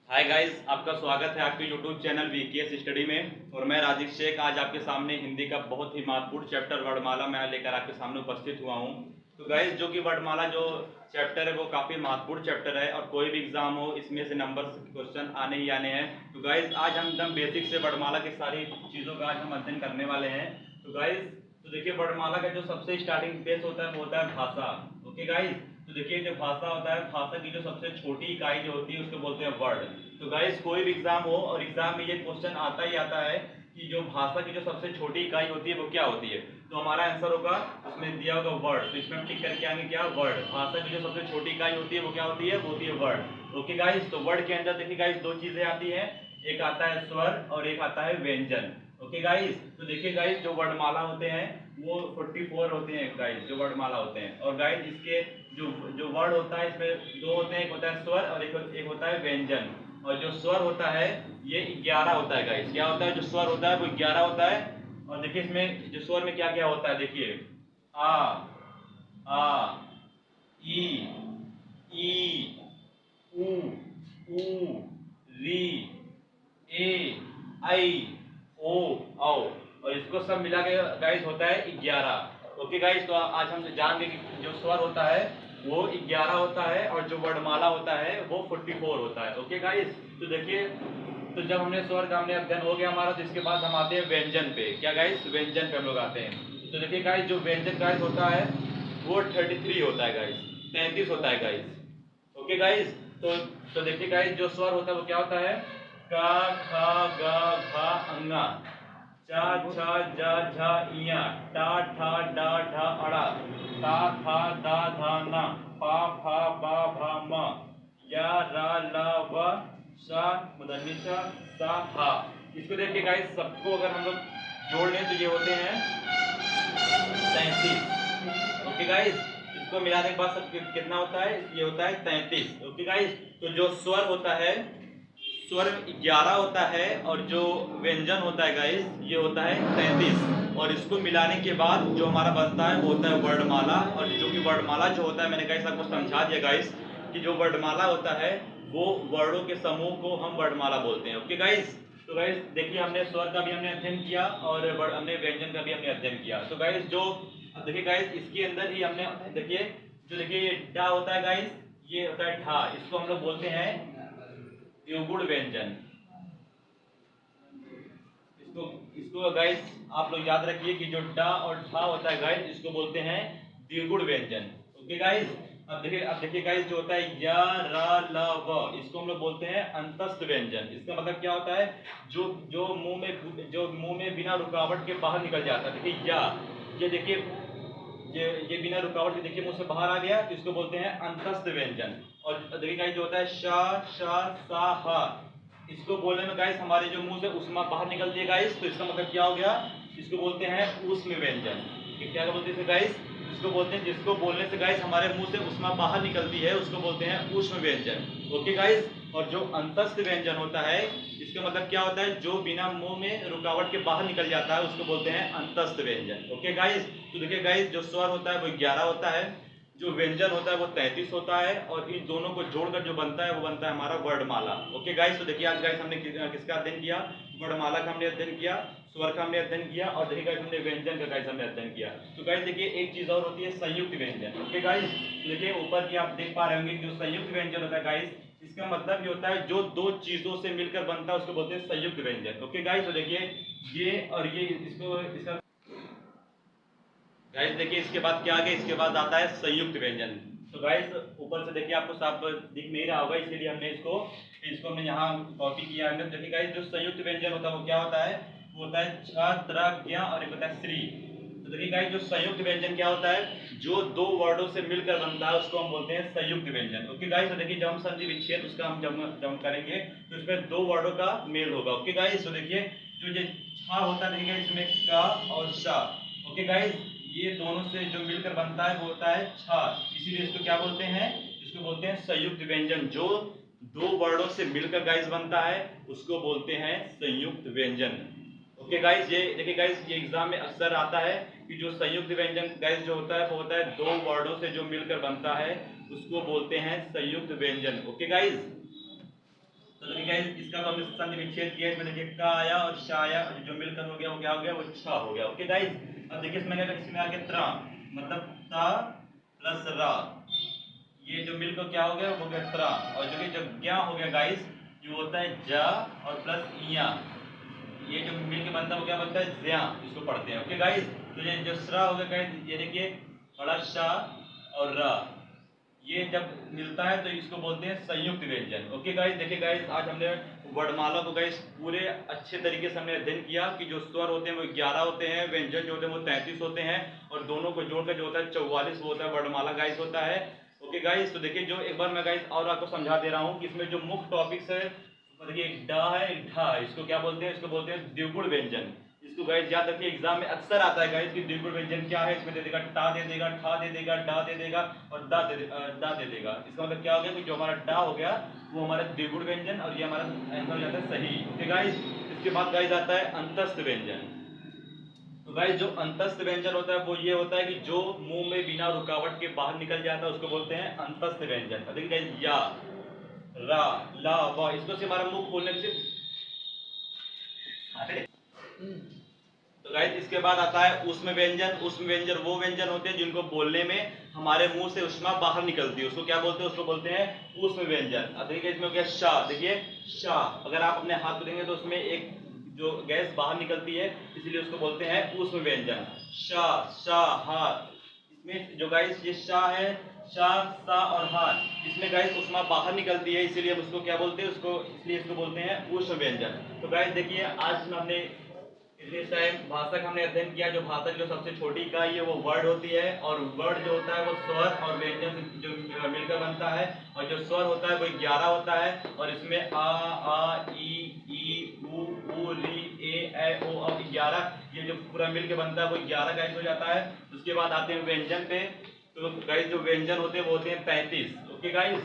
Hi guys, आपका स्वागत है आपके यूट्यूब चैनल वीकेएस स्टडी में। और मैं राजीव शेख आज आपके सामने हिंदी का बहुत ही महत्वपूर्ण चैप्टर वर्णमाला मैं लेकर आपके सामने उपस्थित हुआ हूं। तो गाइस, जो कि वर्णमाला जो चैप्टर है वो काफ़ी महत्वपूर्ण चैप्टर है और कोई भी एग्जाम हो इसमें से नंबर क्वेश्चन आने ही आने हैं। तो गाइस, आज हम एकदम बेसिक से वर्णमाला की सारी चीज़ों का आज हम अध्ययन करने वाले हैं। तो गाइस, तो देखिए वर्णमाला का जो सबसे स्टार्टिंग बेस होता है वो होता है भाषा। ओके गाइस, तो देखिए जो भाषा होता है, भाषा की जो सबसे छोटी इकाई जो होती है उसको बोलते हैं वर्ड। तो गाइस, कोई भी एग्जाम हो और एग्जाम में ये क्वेश्चन आता ही आता है कि जो भाषा की जो सबसे छोटी इकाई होती है वो क्या होती है। तो हमारा आंसर होगा उसमें दिया होगा वर्ड। तो इसमें हम टिक करके आएंगे क्या, वर्ड। भाषा की जो सबसे छोटी इकाई होती है वो क्या होती है, वो होती है वर्ड। ओके गाइस, तो वर्ड के अंदर देखिए गाइस दो चीजें आती हैं, एक आता है स्वर और एक आता है व्यंजन। ओके गाइस, तो देखिए गाइस जो वर्णमाला होते हैं वो 44 होते हैं गाइस, जो वर्णमाला होते हैं। और गाइस इसके जो जो वर्ड होता है इसमें दो होते हैं, एक होता है स्वर और एक होता है व्यंजन। और जो स्वर होता है ये 11 होता है गाइस। क्या होता है, जो स्वर होता है वो 11 होता है। और देखिए इसमें जो स्वर में क्या क्या होता है, देखिए आ ई ऊ ऊ री ए आई ओ औ। और इसको सब मिला के गाइस होता है 11। ओके गाइस, तो आज हम जानेंगे कि जो स्वर होता है वो 11 होता है और जो वर्णमाला होता है वो 44 होता है। ओके गाइस, तो देखिए, तो जब हमने स्वर का हमने अध्ययन हो गया हमारा, तो इसके बाद हम आते हैं व्यंजन पे। क्या गाइस, व्यंजन पे हम लोग आते हैं। तो देखिए गाइस जो व्यंजन गाइस होता है वो 33 होता है गाइस, 33 होता है गाइस। ओके गाइस, तो देखिए गाइस जो स्वर होता है वो क्या होता है, का खा गा घा अंगा, चा छा जा झा इया, टा ठा डा ढा अड़ा, ता था दा धा ना, पा फा बा भा मा, या रा ला व सा मुदन्निसा सा हा। इसको देखिए गाइस सबको अगर हम लोग जोड़ लें तो ये होते हैं 33। ओके गाइस, इसको मिलाने के बाद सब कितना होता है, ये होता है 33। ओके गाइस, तो जो स्वर होता है स्वर 11 होता है और जो व्यंजन होता है गाइस ये होता है 33। और इसको मिलाने के बाद जो हमारा बनता है वो होता है वर्णमाला। और जो कि वर्णमाला जो होता है, मैंने गाइस आपको समझा दिया गाइस कि जो वर्णमाला होता है वो वर्णों के समूह को हम वर्णमाला बोलते हैं। ओके गाइस, तो गाइस देखिए हमने स्वर का भी हमने अध्ययन किया और हमने व्यंजन का भी हमने अध्ययन किया। तो गाइस जो देखिए गाइस इसके अंदर ही हमने देखिए जो देखिए ये डा होता है गाइस, ये होता है ठा, इसको हम लोग बोलते हैं द्विगुण व्यंजन। इसको इसको गाइस आप लोग याद रखिए कि जो डा और ठा होता है गाइस इसको बोलते हैं द्विगुण व्यंजन। ओके गाइस, अब देखिए गाइस जो होता है या रा ला व, इसको हम लोग बोलते हैं अंतस्थ व्यंजन। इसका मतलब क्या होता है, जो जो मुंह में बिना रुकावट के बाहर निकल जाता है। देखिए या, ये देखिए ये बिना रुकावट के देखिए मुंह से बाहर आ गया, तो इसको बोलते हैं अंतस्थ व्यंजन। और देखिए गाइस जो होता है शा शा सा हा, इसको बोलने में गाइस हमारे जो मुंह से उष्मा बाहर निकलती है गाइस, तो इसका मतलब क्या हो गया, इसको बोलते हैं ऊष्म व्यंजन। क्या बोलते हैं गाइस, इसको बोलते हैं जिसको बोलने से गाइस हमारे मुंह से उष्मा बाहर निकलती है उसको बोलते हैं ऊष्म व्यंजन। ओके गाइस, और जो अंतस्थ व्यंजन होता है इसका मतलब क्या होता है, जो बिना मुंह में रुकावट के बाहर निकल जाता है उसको बोलते हैं अंतस्थ व्यंजन। ओके गाइस, तो देखिए गाइस जो स्वर होता है वो 11 होता है, जो व्यंजन होता है वो 33 होता है, और इन दोनों को जोड़कर जो बनता है वो बनता है हमारा वर्णमाला। ओके गाइस, तो देखिए आज गाइस हमने किसका अध्ययन किया, वर्णमाला का हमने अध्ययन किया, स्वर का हमने अध्ययन किया, और देखिए गाइस हमने व्यंजन का गाइस हमने अध्ययन किया। तो गाइस देखिए एक चीज और होती है संयुक्त व्यंजन। ओके गाइस, देखिए ऊपर की आप देख पा रहे होंगे जो संयुक्त व्यंजन होता है गाइस, इसका मतलब ये होता है जो दो चीजों से मिलकर बनता है उसको बोलते हैं संयुक्त व्यंजन। ओके गाइस, तो देखिए ये और ये इसको इसका गाइस देखिए इसके बाद क्या आ गया, इसके बाद आता है संयुक्त व्यंजन। तो गाइस ऊपर से देखिए आपको साफ दिख नहीं रहा होगा, इसलिए हमने इसको इसको हमने यहाँ कॉपी किया है। देखिए गाइस जो संयुक्त व्यंजन होता है वो क्या होता है, वो होता है छ त्र ज्ञ और एक होता है श्री। तो देखिए गाइस जो संयुक्त व्यंजन क्या होता है, जो दो वर्डों से मिलकर बनता है उसको हम बोलते हैं संयुक्त व्यंजन। ओके गाइस, तो देखिए जब हम संधि विच्छेद उसका हम जब करेंगे तो इसमें दो वर्डों का मेल होगा। ओके गाइस, तो देखिए जो ये छा होता है देखिए इसमें का और शा। ओके गाइस, ये दोनों से जो मिलकर बनता है वो होता है छा, इसीलिए इसको क्या बोलते हैं, इसको बोलते हैं संयुक्त व्यंजन। जो दो वर्डों से मिलकर गाइस बनता है उसको बोलते हैं संयुक्त व्यंजन। ओके गाइस, ये देखिए गाइस ये एग्जाम में अक्सर आता है कि जो संयुक्त व्यंजन गाइस जो होता है वो होता है दो वर्डों से जो मिलकर बनता है उसको बोलते हैं संयुक्त व्यंजन। ओके गाइस, तो देखिए गाइस इसका तो हमने संधि विच्छेद किया, इसमें देखिए का आया और शा आया, और जो मिलकर हो गया वो क्या हो गया, वो छा हो गया। ओके गाइस, अब देखिए इसमें आ गया त्रा, मतलब ता प्लस रा, ये जो मिलकर क्या हो गया, वो हो गया त्रा, और जो कि जो क्या हो गया गाइस, जो होता है जा और प्लस इया, ये जो मिल के बनता है वो क्या बनता है, ज्या, इसको पढ़ते हैं। ओके गाइस, तो ये जो श्रा हो गया गाइस, ये देखिए बड़ा शा और रा, ये जब मिलता है तो इसको बोलते हैं संयुक्त व्यंजन। ओके गाइस, देखिए गाइस आज हमने वर्णमाला को गाइस पूरे अच्छे तरीके से हमने अध्ययन किया कि जो स्वर होते हैं वो 11 होते हैं, व्यंजन जो होते हैं वो 33 होते हैं, और दोनों को जोड़कर जो होता है 44 वो होता है वर्णमाला गाइस होता है। ओके गाइस, तो देखिए जो एक बार मैं गाइस और आपको समझा दे रहा हूँ कि इसमें जो मुख्य टॉपिक्स है, देखिए एक डा है एक ढा, इसको क्या बोलते हैं, इसको बोलते हैं द्विगुण व्यंजन। इसको गाइस याद रखिए, एग्जाम में अक्सर आता है गाइस कि द्विगुण व्यंजन क्या है, इसमें दे देगा टा दे देगा, ठा दे देगा, डा दे देगा और दा दे देगा। इसका मतलब क्या हो गया कि जो हमारा डा हो गया वो हमारा द्विगुण व्यंजन, और ये हमारा आंसर हो जाता है सही। ओके गाइस, इसके बाद गाइस आता है अंतस्थ व्यंजन। तो गाइस जो अंतस्थ व्यंजन होता है वो ये होता है कि जो मुंह में बिना रुकावट के बाहर निकल जाता है उसको बोलते हैं अंतस्थ व्यंजन। अब देखिए गाइस या रा ला वा, इसको से हमारा मुंह खोलने से अरे तो गाइस इसके बाद आता है ऊष्म व्यंजन। ऊष्म व्यंजन वो व्यंजन होते हैं जिनको बोलने में हमारे मुंह से ऊष्मा बाहर निकलती है, उसको क्या बोलते हैं, उसको बोलते हैं ऊष्म व्यंजन। अब देखिए इसमें हो गया शा, देखिए शा, अगर आप अपने हाथ को देंगे तो उसमें एक जो गैस बाहर निकलती है, इसलिए उसको बोलते हैं ऊष्म व्यंजन। शा शा हा, इसमें जो गाइस ये शा है, शा सा और हा, इसमें गाइस ऊष्मा बाहर निकलती है, इसीलिए हम उसको क्या बोलते हैं, उसको इसलिए इसको बोलते हैं ऊष्म व्यंजन। तो गाइस देखिए आज हमने इतने टाइम भाषा का हमने अध्ययन किया। जो भाषा की जो सबसे छोटी इकाई है वो वर्ड होती है, और वर्ड जो होता है वो स्वर और व्यंजन से जो मिलकर बनता है, और जो स्वर होता है वो 11 होता है, और इसमें आ ई उ ली ए ओ और 11, ये जो पूरा मिलकर बनता है वो 11 गाइस हो जाता है। उसके बाद आते हैं व्यंजन पे। तो गाइस जो व्यंजन होते हैं वो होते हैं 33। Okay guys,